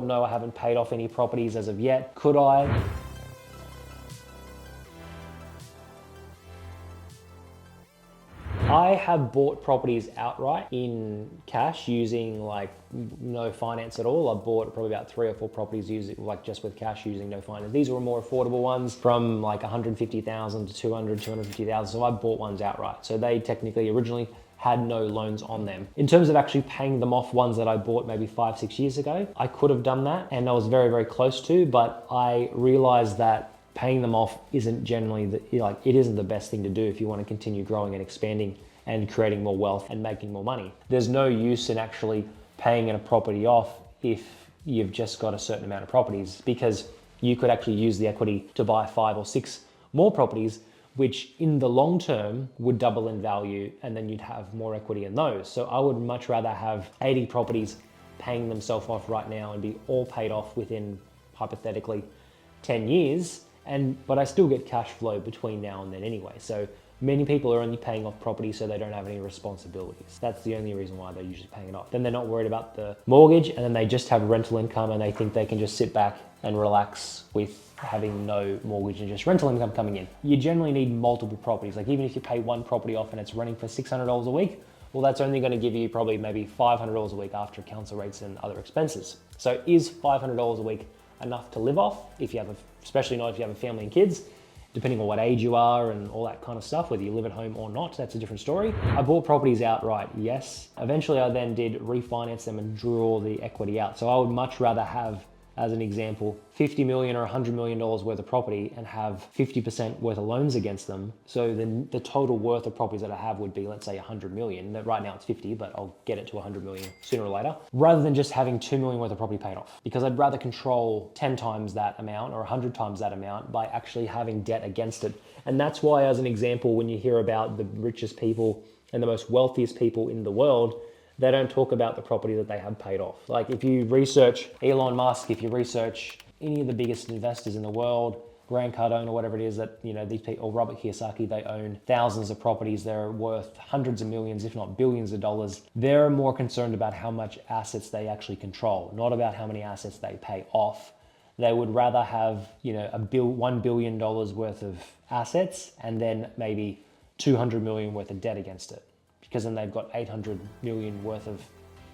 no, I haven't paid off any properties as of yet. Could I? I have bought properties outright in cash using like no finance at all. I've bought probably about 3 or 4 properties using like just with cash using no finance. These were more affordable ones from like 150,000 to 200, 250,000. So I bought ones outright. So they technically originally had no loans on them. In terms of actually paying them off, ones that I bought maybe 5, 6 years ago, I could have done that and I was very, very close to, but I realized that paying them off isn't generally it isn't the best thing to do if you want to continue growing and expanding and creating more wealth and making more money. There's no use in actually paying a property off if you've just got a certain amount of properties, because you could actually use the equity to buy 5 or 6 more properties, which in the long term would double in value, and then you'd have more equity in those. So I would much rather have 80 properties paying themselves off right now and be all paid off within hypothetically 10 years, but I still get cash flow between now and then anyway. So many people are only paying off property so they don't have any responsibilities. That's the only reason why they're usually paying it off. Then they're not worried about the mortgage, and then they just have rental income and they think they can just sit back and relax with having no mortgage and just rental income coming in. You generally need multiple properties. Like even if you pay one property off and it's running for $600 a week, well, that's only going to give you probably maybe $500 a week after council rates and other expenses. So is $500 a week enough to live off if you have especially not if you have a family and kids, depending on what age you are and all that kind of stuff, whether you live at home or not, that's a different story. I bought properties outright, yes. Eventually I then did refinance them and drew all the equity out. So I would much rather have, as an example, 50 million or $100 million worth of property and have 50% worth of loans against them. So then the total worth of properties that I have would be, let's say 100 million. Right now it's 50, but I'll get it to 100 million sooner or later, rather than just having 2 million worth of property paid off. Because I'd rather control 10 times that amount or 100 times that amount by actually having debt against it. And that's why, as an example, when you hear about the richest people and the most wealthiest people in the world, they don't talk about the property that they have paid off. Like if you research Elon Musk, if you research any of the biggest investors in the world, Grant Cardone or whatever it is that, these people, or Robert Kiyosaki, they own thousands of properties. They're worth hundreds of millions, if not billions of dollars. They're more concerned about how much assets they actually control, not about how many assets they pay off. They would rather have, $1 billion worth of assets and then maybe 200 million worth of debt against it, because then they've got 800 million worth of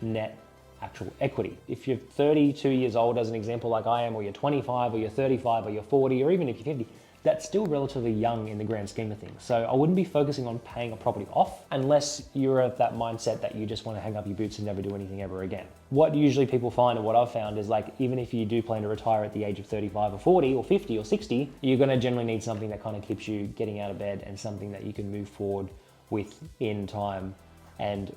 net actual equity. If you're 32 years old, as an example, like I am, or you're 25, or you're 35, or you're 40, or even if you're 50, that's still relatively young in the grand scheme of things. So I wouldn't be focusing on paying a property off unless you're at that mindset that you just want to hang up your boots and never do anything ever again. What usually people find, and what I've found, is like even if you do plan to retire at the age of 35 or 40 or 50 or 60, you're going to generally need something that kind of keeps you getting out of bed and something that you can move forward with in time and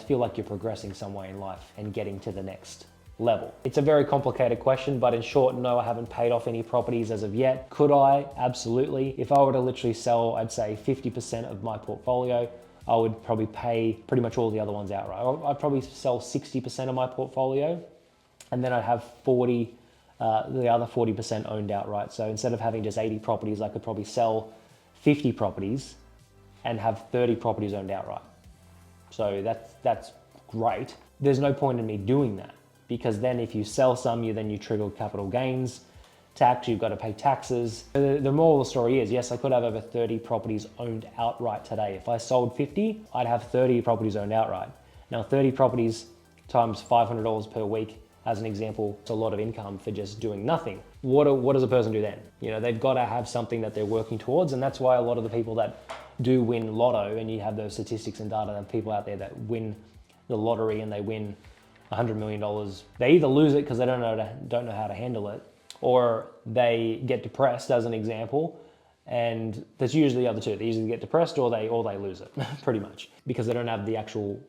feel like you're progressing somewhere in life and getting to the next level. It's a very complicated question, but in short, no, I haven't paid off any properties as of yet. Could I? Absolutely. If I were to literally sell, I'd say 50% of my portfolio, I would probably pay pretty much all the other ones outright. I'd probably sell 60% of my portfolio, and then I'd have the other 40% owned outright. So instead of having just 80 properties, I could probably sell 50 properties and have 30 properties owned outright. So that's great. There's no point in me doing that, because then if you sell some, you trigger capital gains tax, you've got to pay taxes. The moral of the story is, yes, I could have over 30 properties owned outright today. If I sold 50, I'd have 30 properties owned outright. Now 30 properties times $500 per week, as an example, it's a lot of income for just doing nothing. What does a person do then? They've got to have something that they're working towards, and that's why a lot of the people that do win lotto, and you have those statistics and data of people out there that win the lottery and they win $100 million, they either lose it because they don't know how to handle it, or they get depressed, as an example, and that's usually the other two. They usually get depressed or they lose it, pretty much, because they don't have the actual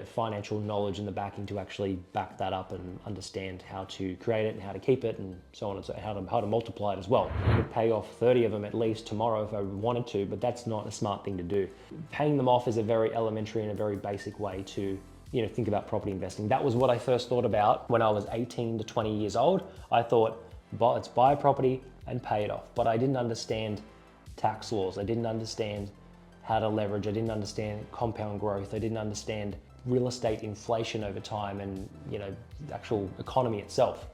financial knowledge and the backing to actually back that up and understand how to create it and how to keep it and so on and so how to multiply it as well. I could pay off 30 of them at least tomorrow if I wanted to, but that's not a smart thing to do. Paying them off is a very elementary and a very basic way to think about property investing. That was what I first thought about when I was 18 to 20 years old. I thought, let's buy a property and pay it off. But I didn't understand tax laws. I didn't understand how to leverage. I didn't understand compound growth. I didn't understand real estate inflation over time and the actual economy itself.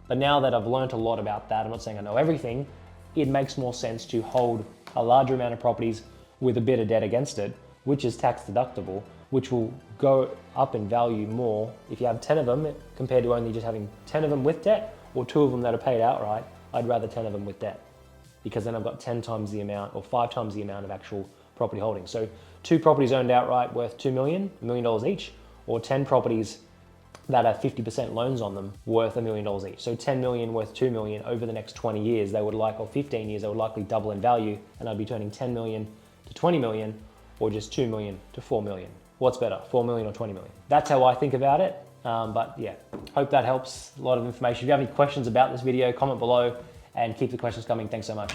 But now that I've learned a lot about that, I'm not saying I know everything, it makes more sense to hold a larger amount of properties with a bit of debt against it, which is tax deductible, which will go up in value more if you have 10 of them compared to only just having 10 of them with debt or 2 of them that are paid outright. I'd rather 10 of them with debt because then I've got 10 times the amount or 5 times the amount of actual property holdings. So 2 properties owned outright worth $2 million, $1 million each, or 10 properties that have 50% loans on them worth $1 million each. So 10 million worth 2 million over the next 20 years, they would or 15 years, they would likely double in value, and I'd be turning 10 million to 20 million or just 2 million to 4 million. What's better, 4 million or 20 million? That's how I think about it. But yeah, hope that helps. A lot of information. If you have any questions about this video, comment below and keep the questions coming. Thanks so much.